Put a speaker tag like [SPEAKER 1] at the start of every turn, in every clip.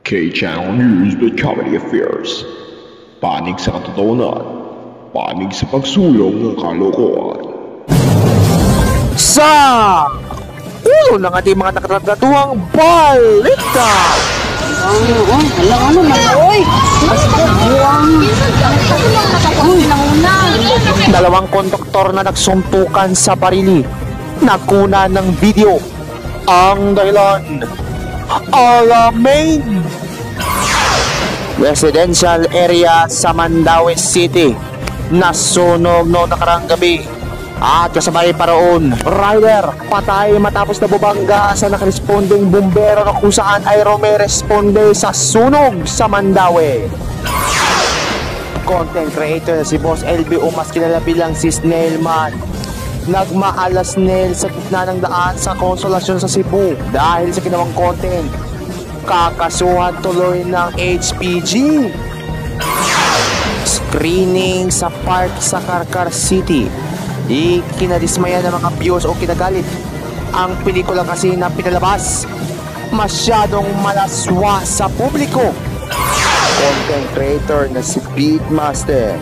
[SPEAKER 1] K-Channel News with Comedy Affairs. Panig sa katotohanan, panig sa pagsulong ng kalokohan.
[SPEAKER 2] Sa ulo ng ating mga nakatratuang balita! Dalawang konduktor na nagsumpukan sa barili, nagkuna ng video. Ang dahilan, alamin. Residential area sa Mandaue City nasunog noong nakarang gabi. At kasabay paroon, rider patay matapos na bubangga sa nakaresponding bumbero na kung saan ay responde sa sunog sa Mandaue. Content creator na si Boss LB o mas kilala bilang si Snailman, nagmaalas nail sa gitna ng daan sa Konsolasyon sa Cebu dahil sa ginawang content. Kakasuhan tuloy ng HPG. Screening sa park sa Carcar City, ikinadismaya ng mga viewers o kinagalit ang pelikula kasi na pinalabas. Masyadong malaswa sa publiko. Content creator na si Beatmaster,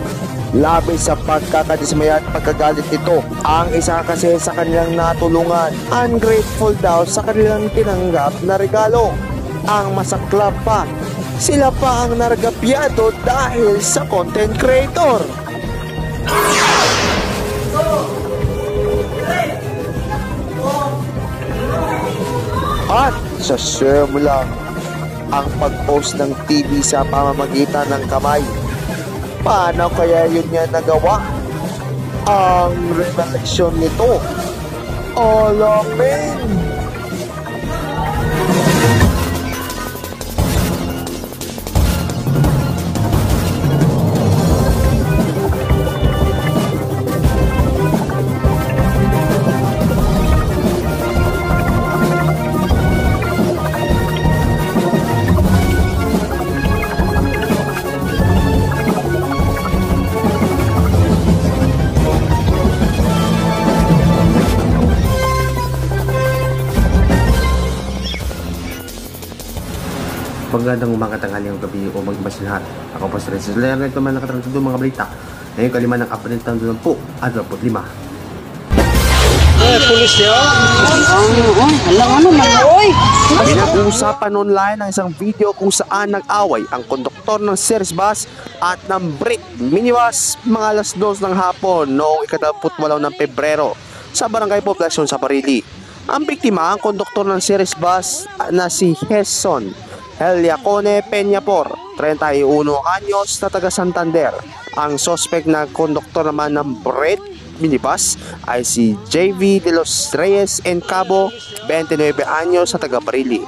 [SPEAKER 2] labis sa pagkakadismaya at pagkagalit nito ang isa kasi sa kanilang natulungan. Ungrateful daw sa kanilang tinanggap na regalo. Ang masaklap pa, sila pa ang naragapyado dahil sa content creator. At sa share mo lang ang pag-post ng TV sa pamamagitan ng kamay. Paano kaya yun niya nagawa? Ang revelation nito, alamin.
[SPEAKER 3] Magandang umaga, tanghali o gabi o mag-ibas lahat. Ako po si Renzo Solero, ito man nakatransado mga balita. Ngayon kalima ng April taon 2025.
[SPEAKER 2] Pulis niyo? Pinag-uusapan online ang isang video kung saan nag-away ang konduktor ng Ceres Bus at ng Brit Minibus mga alas 2 ng hapon noong 28 ng Pebrero sa Barangay Poblacion sa Barili. Ang biktima ang konduktor ng Ceres Bus na si Heson Heliacone Peñapor, 31 anyos na taga Santander. Ang suspect na konduktor naman ng Brit Minibus ay si JV de los Reyes Encabo, 29 anyos sa taga Barili.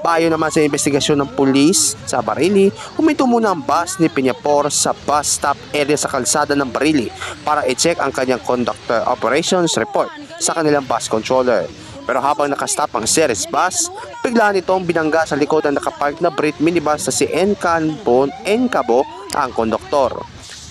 [SPEAKER 2] Bayo naman sa investigasyon ng pulis sa Barili, huminto muna ang bus ni Peñapor sa bus stop area sa kalsada ng Barili para i-check ang kanyang conductor operations report sa kanilang bus controller. Pero habang nakastop ang Ceres Bus, bigla nitong binangga sa likod ng nakapark na Brit Minibus na si Encabo ang konduktor.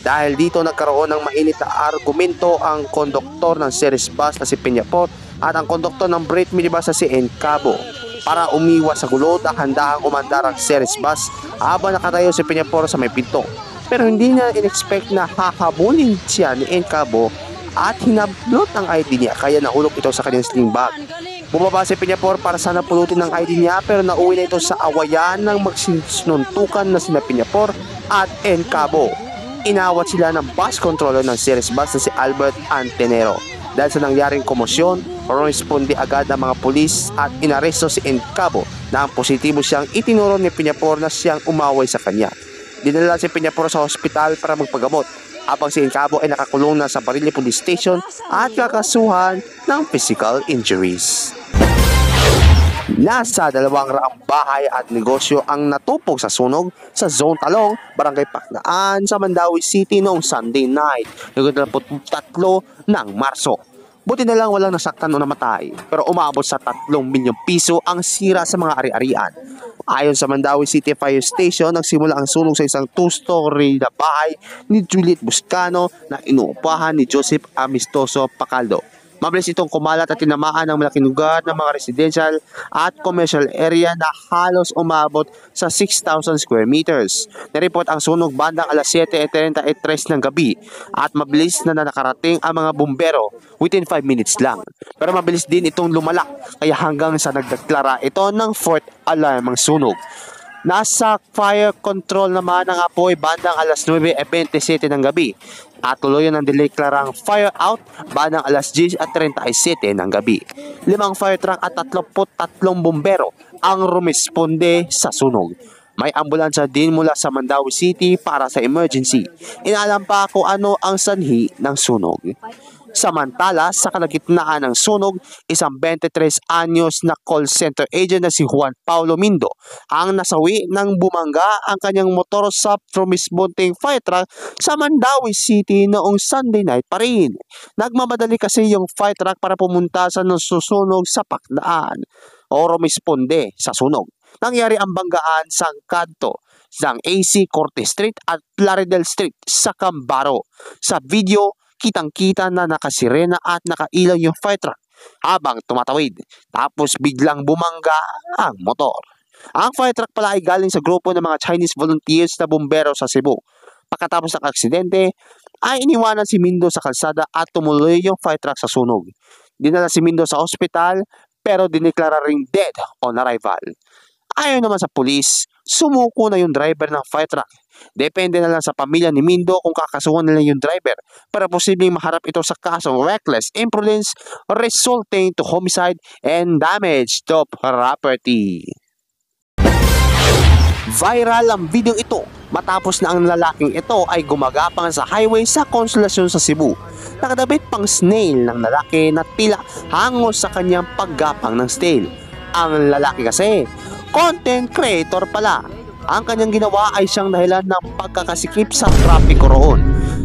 [SPEAKER 2] Dahil dito nagkaroon ng mainit na argumento ang konduktor ng Ceres Bus na si Peñapor at ang konduktor ng Brit Minibus na si Encabo. Para umiwas sa gulo, dahan-dahang umandar ang Ceres Bus habang nakatayo si Peñapor sa may pinto. Pero hindi niya in-expect na hahabulin siya ni Encabo at hinablot ang ID niya, kaya nahulog ito sa kanyang sling bag. Bumaba si Peñapor para sana pulutin ang ID niya, pero nauwi na ito sa awayan ng magsinuntukan na sina Peñapor at Encabo. Inawat sila ng bus controller ng Ceres Bus na si Albert Antenero. Dahil sa nangyaring komosyon, responde agad ang mga pulis at inaresto si Encabo na ang positibo siyang itinuro ni Peñapor na siyang umaway sa kanya. Dinala si Peñapor sa hospital para magpagamot, habang si Encabo ay nakakulong na sa Barili Police Station at kakasuhan ng physical injuries. Nasa 200 bahay at negosyo ang natupok sa sunog sa Zone Talong, Barangay Paknaan sa Mandaue City noong Sunday night, 23 ng Marso. Buti na lang walang nasaktan o namatay, pero umabot sa 3 milyong piso ang sira sa mga ari-arian. Ayon sa Mandaue City Fire Station, nagsimula ang sunog sa isang 2-story na bahay ni Juliet Buscano na inuupahan ni Joseph Amistoso Pacaldo. Mabilis itong kumalat at tinamaan ng malaking lugar ng mga residential at commercial area na halos umabot sa 6,000 square meters. Nireport ang sunog bandang alas 7:33 ng gabi at mabilis na nakarating ang mga bumbero within 5 minutes lang. Pero mabilis din itong lumala kaya hanggang sa nagdeklara ito ng fourth alarm ang sunog. Nasa fire control naman ang apoy bandang alas 9:27 ng gabi at tuluyan ng dineklarang fire out bandang alas 10:37 ng gabi. 5 fire truck at 33 bumbero ang rumisponde sa sunog. May ambulansya din mula sa Mandaue City para sa emergency. Inaalam pa kung ano ang sanhi ng sunog. Samantala, sa kalagitnaan ng sunog, isang 23 anyos na call center agent na si Juan Paulo Mindo ang nasawi nang bumangga ang kanyang motor sa rumisbunting fire truck sa Mandaue City noong Sunday night pa rin. Nagmamadali kasi yung fire truck para pumunta sa nasusunog sa pakdaan o rumisponde sa sunog. Nangyari ang banggaan sa kanto ng AC Corte Street at Plaridel Street sa Cambaro. Sa video, kitang-kita na nakasirena at nakailaw yung fire truck habang tumatawid. Tapos biglang bumangga ang motor. Ang fire truck pala ay galing sa grupo ng mga Chinese volunteers na bumbero sa Cebu. Pagkatapos ng aksidente, ay iniwanan si Mindo sa kalsada at tumuloy yung fire truck sa sunog. Dinala si Mindo sa ospital pero dineklara ring dead on arrival. Ayon naman sa pulis, sumuko na yung driver ng fire truck. Depende na lang sa pamilya ni Mindo kung kakasuhan nila yung driver para posibleng maharap ito sa kasong reckless imprudence resulting to homicide and damage to property. Viral ang video ito matapos na ang lalaking ito ay gumagapang sa highway sa Consolacion sa Cebu. Nakadabit pang snail ng lalaki na tila hangos sa kanyang paggapang ng snail. Ang lalaki kasi, content creator pala. Ang kanyang ginawa ay siyang dahilan ng pagkakasikip sa trapiko roon.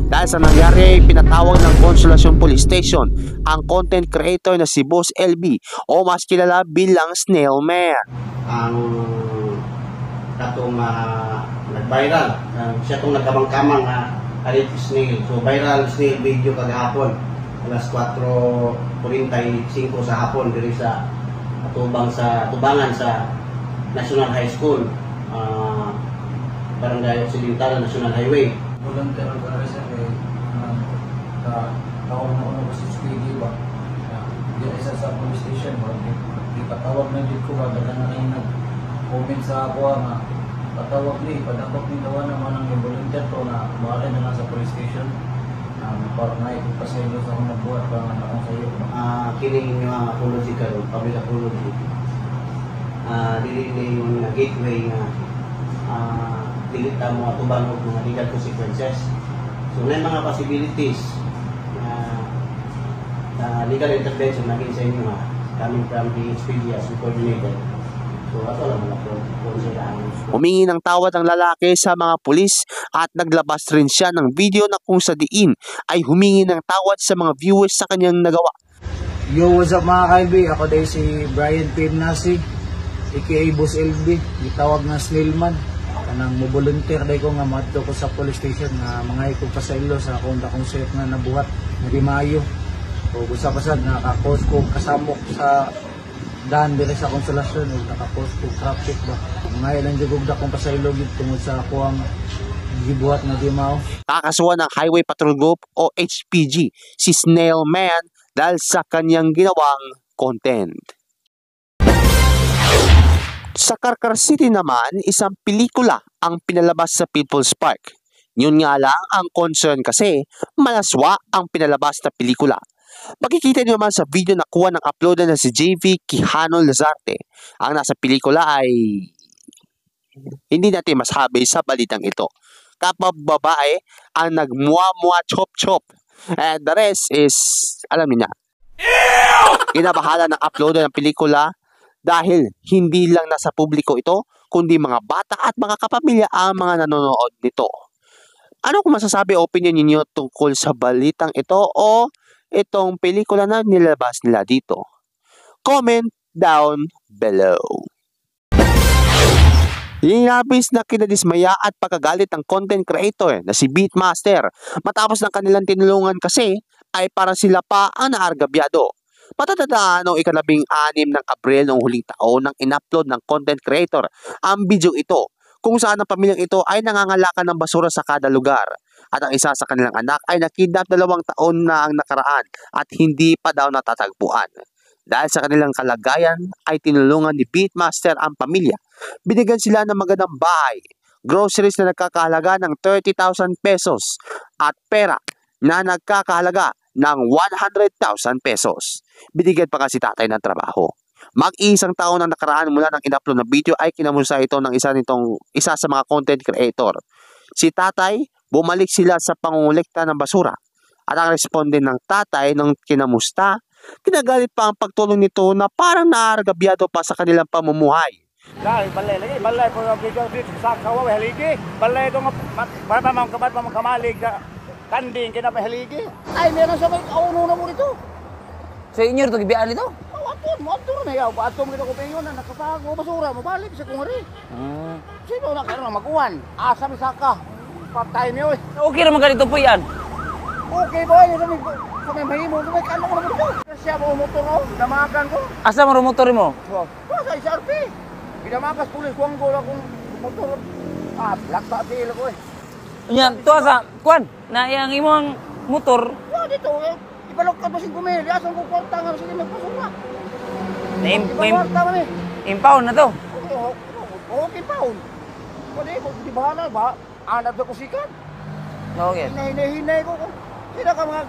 [SPEAKER 2] Dahil sa nangyari, pinatawag ng Consolacion Police Station ang content creator na si Boss LB o mas kilala bilang Snail Man.
[SPEAKER 3] Ang katong nag-viral, siya itong nagkamang-kamang Arit Snail. So viral snail video kagahapon alas 4:45 sa hapon diri sa tubangan sa National High School, Barangay Occidental National Highway.
[SPEAKER 4] Volunteer organization tawag na una ko sa speedy ba? Di isa sa police station ba? Di patawag na dito ko ba? Daga na rin nag-comment sa ako nga patawag ni, padakot ni dawa naman ang volunteer to na maaari na lang sa police station. Para na ito pasaylo sa akong nagbuhat para nga akong sayo.
[SPEAKER 3] Kining yung apology karon, public apology. Dili yung gateway na dili ta mo atubang og mga legal consequences. So may mga possibilities na legal intervention na sa inyo coming from the HPG as we coordinated. So ato lang mga
[SPEAKER 2] humingi ng tawad ang lalaki sa mga pulis at naglabas rin siya ng video na kung sa diin ay humingi ng tawad sa mga viewers sa kanyang nagawa.
[SPEAKER 4] Yo, what's up mga kaibi? Ako dahil si Brian P. Nasi, aka Boss LB, itawag na Snailman. Kanang mo-volunteer dahil ko nga madto ko sa police station nga mga ikog pasaylo sa akong set nga nabuhat na di Mayo. So gusto pasad nakakos ko kasamok sa daan dire sa Consolacion o nakakos ko traffic ba. Mga ilang jugog da kong pasaylo gid tungod sa ako ang gibuhat na di mao.
[SPEAKER 2] Kakasuhan ng Highway Patrol Group o HPG si Snail Man dahil sa kanyang ginawang content. Sa Carcar City naman, isang pelikula ang pinalabas sa People's Park. Yun nga lang ang concern kasi malaswa ang pinalabas na pelikula. Makikita niyo naman sa video na kuha ng uploadan na si JV Quijano Lazarte. Ang nasa pelikula ay hindi natin masabi sa balitang ito. Kapag babae ang nagmuwa-muwa chop-chop. And the rest is, alam niyo na. Kinabahala ng uploadan ng pelikula dahil hindi lang nasa publiko ito, kundi mga bata at mga kapamilya ang mga nanonood nito. Ano kung masasabi opinion niyo tungkol sa balitang ito o itong pelikula na nilabas nila dito? Comment down below. Labis na kinadismaya at pagkagalit ng content creator na si Beatmaster matapos ng kanilang tinulungan kasi ay para sila pa ang naargabyado. Matatandaan noong ika-16 ng Abril noong huling taon nang in-upload ng content creator ang video ito kung saan ang pamilyang ito ay nangangalakan ng basura sa kada lugar at ang isa sa kanilang anak ay nakidnap 2 taon na ang nakaraan at hindi pa daw natatagpuan. Dahil sa kanilang kalagayan ay tinulungan ni Beatmaster ang pamilya. Binigyan sila ng magandang bahay, groceries na nagkakahalaga ng 30,000 pesos at pera na nagkakahalaga ng 100,000 pesos. Binigyan pa kasi tatay ng trabaho. Mag-iisang taon ang nakaraan mula ng in-upload na video ay kinamusta ito ng isa sa mga content creator. Si tatay, bumalik sila sa pangungulekta ng basura. At ang responde ng tatay nung kinamusta, kinagalit pa ang pagtulong nito na parang naargabyado pa sa kanilang pamumuhay.
[SPEAKER 5] Rồi, balay lagi, balay po ang video sa kawa haligi. Balay ito nga para pa kamat pa kamalig kanding kina pa haligi. Ay meron sa may kauno na mo dito.
[SPEAKER 6] So inyo to gibiyaan nito?
[SPEAKER 5] Aton na yaw, aton kita ko payon na nakapago basura, mabalik sa kungari. Sino na karon maguwan? Asa mi saka. Patay mi oy.
[SPEAKER 6] Okay naman ganito po yan.
[SPEAKER 5] Okay boy, sa may mahimo, sa may kano mo dito. Siya mo motor ko, damagan ko.
[SPEAKER 6] Asa mo motor mo?
[SPEAKER 5] Sa SRP. Pinamakas pulis ko ang gola kong motor. Laksa til ko eh.
[SPEAKER 6] Nya to sa kwan na yang imong motor.
[SPEAKER 5] Dito eh. Ipalok ka ba 5,000? Asan ko kwarta nga sige magpasura.
[SPEAKER 6] Impound na to.
[SPEAKER 5] Okay paun. Pwede ko di bahala ba? Anak ko sikat.
[SPEAKER 6] Okay.
[SPEAKER 5] Hinay ko. Sila ka mga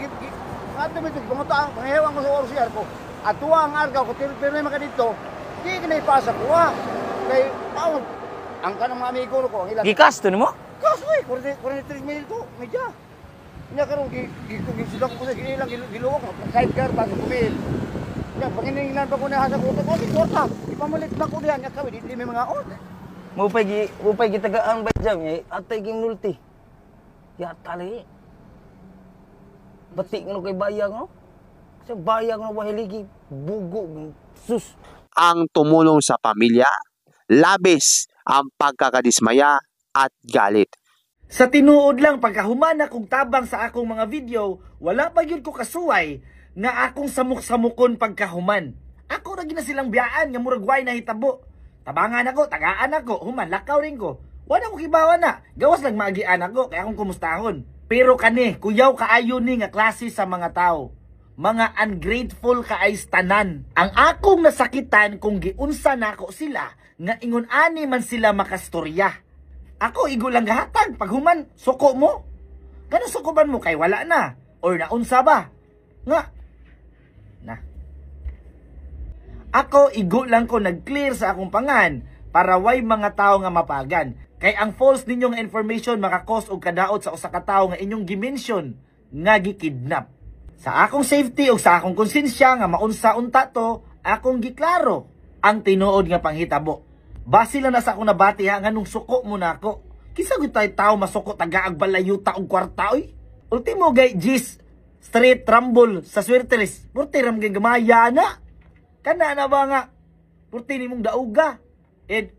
[SPEAKER 5] ato mo ito, pangutang, pangahewan ko sa ORCR ko. At tuwa ang argaw ko, pero maka dito, di ka na ipasa ko ha. Kaya, taon, ang kanang mga amigo ko, ang ilang...
[SPEAKER 6] Gikas to nimo?
[SPEAKER 5] Kaso eh, 43 mil ko, medya. Kanya karoon, gisudak ko sa ginilang giluok, sidecar, bago kumil. Kaya, pangininginan pa ko na hasa ko, okay, korta, ipamalit na ko diyan, kami, di may mga on.
[SPEAKER 6] Mupay gitagaan ba jam, atay ging multi. Ya tali. Batik nga kay bayang no? Kasi bayang no wahiligi bugo sus.
[SPEAKER 2] Ang tumulong sa pamilya, labis ang pagkakadismaya at galit.
[SPEAKER 7] Sa tinuod lang pagkahumana kong tabang sa akong mga video, wala pa gyud ko kasuway nga akong samuk-samukon pagkahuman. Ako ra gina silang biyaan nga murag way na hitabo. Tabangan ako, tagaan ako, human lakaw rin ko. Wala ko kibawa na, gawas lang maagian ako kaya akong kumustahon. Pero kani, kuyaw kaayo ni nga klase sa mga tao. Mga ungrateful kaay tanan. Ang akong nasakitan kung giunsa nako sila nga ingon ani man sila makastorya. Ako igo lang gahatag paghuman suko mo. Ganun sukuban mo kay wala na or naunsa ba? Nga na. Ako igo lang ko nag-clear sa akong pangan para way mga tao nga mapagan. Kay ang false ninyong information makakos og kadaot sa usa ka tawo nga inyong gimension nga gikidnap. Sa akong safety o sa akong konsensya nga maunsa-unta to, akong giklaro ang tinuod nga panghitabo. Base lang na sa akong nabati ha, nga nung suko mo na ako. Kisa gud tay tawo masuko tagaag balayuta og kwarta oy. Ultimo gay G's street rumble sa Swerteles. Purti ram gay gamaya na. Kana na ba nga? Purti nimong dauga.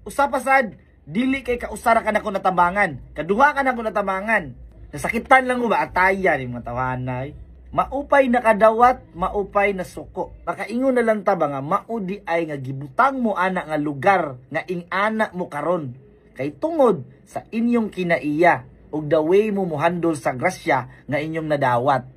[SPEAKER 7] Usapasad dili kay kausara ka na ko natabangan. Kaduha ka na ko natabangan. Nasakitan lang mo ba ataya ni mga tawanay. Maupay na kadawat, maupay na suko. Makaingon na lang ta ba nga maudi ay nga gibutang mo ana nga lugar nga ing ana mo karon. Kay tungod sa inyong kinaiya ug the way mo mohandle sa grasya nga inyong nadawat.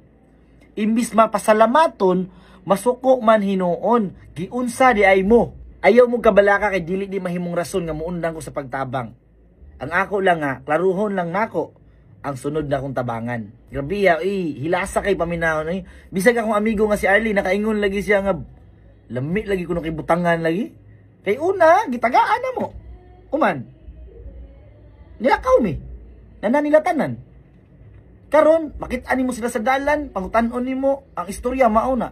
[SPEAKER 7] Imbis mapasalamaton, masuko man hinuon, giunsa di ay mo. Ayaw mo kabalaka kay dili di mahimong rason nga muundang ko sa pagtabang. Ang ako lang nga, klaruhon lang nako ang sunod na kong tabangan. Grabe ya, hilasa kay paminahon eh. Bisag akong amigo nga si Arlie, nakaingon lagi siya nga lami lagi kuno kay butangan lagi. Kay una, gitagaan na mo. Uman. Nilakaw mi. Nananilatanan. Karon, makita mo sila sa dalan, pangutanon nimo ang istorya mauna.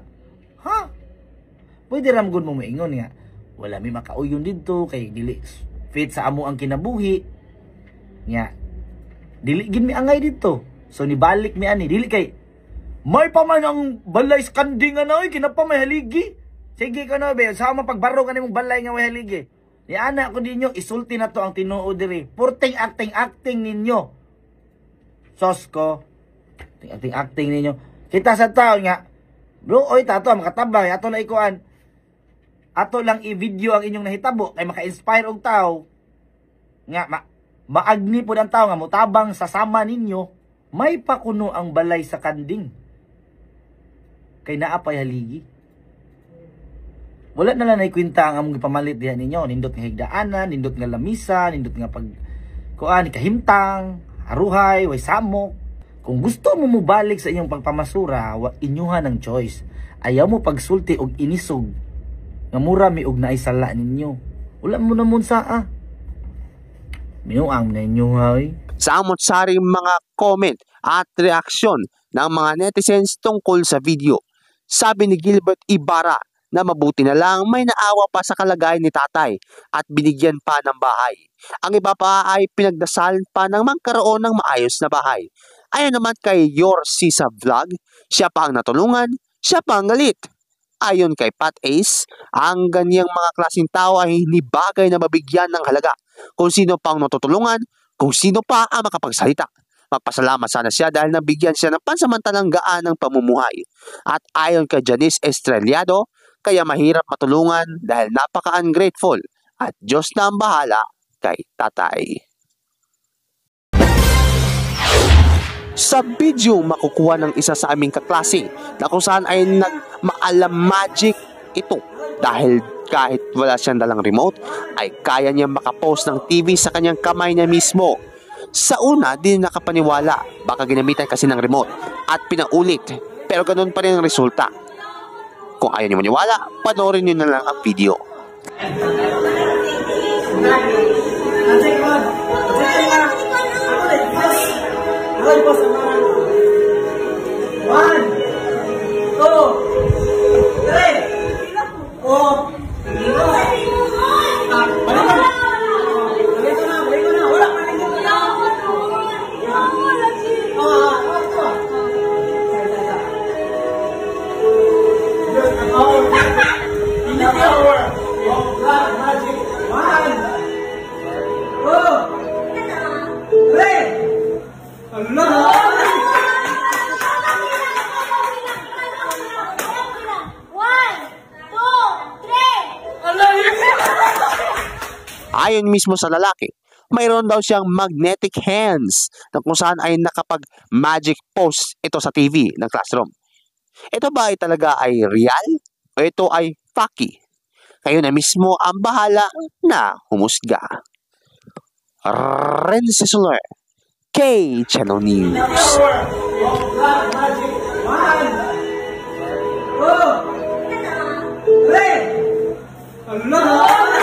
[SPEAKER 7] Ha? Pwede ramgon mo maingon nga. Wala mi makauyon dito kay dili fit sa amo ang kinabuhi. Nya. Dili gid mi angay dito. So nibalik mi ani dili kay may pa man ang balay skanding na oy kinapa may haligi. Sige ka na be, sama pagbaro ka nimong balay nga may haligi. Ni ana ko dinyo isulti na to ang tinuod diri. Purting acting ninyo. Sos ko. Acting ninyo. Kita sa tao nga, bro, oy tato makatabang, ato na ikuan. Ato lang i-video ang inyong nahitabo kay maka-inspire og tao. Nga maagni pud ang tao nga motabang sa sama ninyo, may pakuno ang balay sa kanding. Kay naa pay haligi. Wala na lang naikwenta ang among gipamalit diha ninyo. Nindot nga higdaanan, nindot nga lamisa, nindot nga pag kuan kahimtang, haruhay, way samok. Kung gusto mo mubalik sa inyong pagpamasura, inyuhan ang choice. Ayaw mo pagsulti og inisog. Nga mura mi og naisala ninyo. Wala mo namon saa. Minuang na inyo hay.
[SPEAKER 2] Sa amot saring mga comment at reaksyon ng mga netizens tungkol sa video, sabi ni Gilbert Ibarra na mabuti na lang may naawa pa sa kalagayan ni tatay at binigyan pa ng bahay. Ang iba pa ay pinagdasalan pa ng magkaroon ng maayos na bahay. Ayon naman kay Your Sisa Vlog, siya pa ang natulungan, siya pa ang galit. Ayon kay Pat Ace, ang ganyang mga klaseng tao ay hindi bagay na mabigyan ng halaga. Kung sino pa ang natutulungan, kung sino pa ang makapagsalita. Magpasalamat sana siya dahil nabigyan siya ng pansamantalang gaan ng pamumuhay. At ayon kay Janice Estrellado, kaya mahirap matulungan dahil napaka-ungrateful at Diyos na ang bahala kay tatay. Sa video makukuha ng isa sa aming kaklase na kung saan ay nagmaalam magic ito dahil kahit wala siyang dalang remote ay kaya niya makapost ng TV sa kanyang kamay niya mismo. Sa una, di nakapaniwala, baka ginamitan kasi ng remote at pinaulit pero ganun pa rin ang resulta. Kung ayaw niyo maniwala, panoorin niyo na lang ang video. Ayon mismo sa lalaki, mayroon daw siyang magnetic hands na kung saan ay nakapag-magic post ito sa TV ng classroom. Ito ba ay talaga ay real o ito ay fake? Kayo na mismo ang bahala na humusga. Renzi Soler, K-Channel News.
[SPEAKER 8] Allah!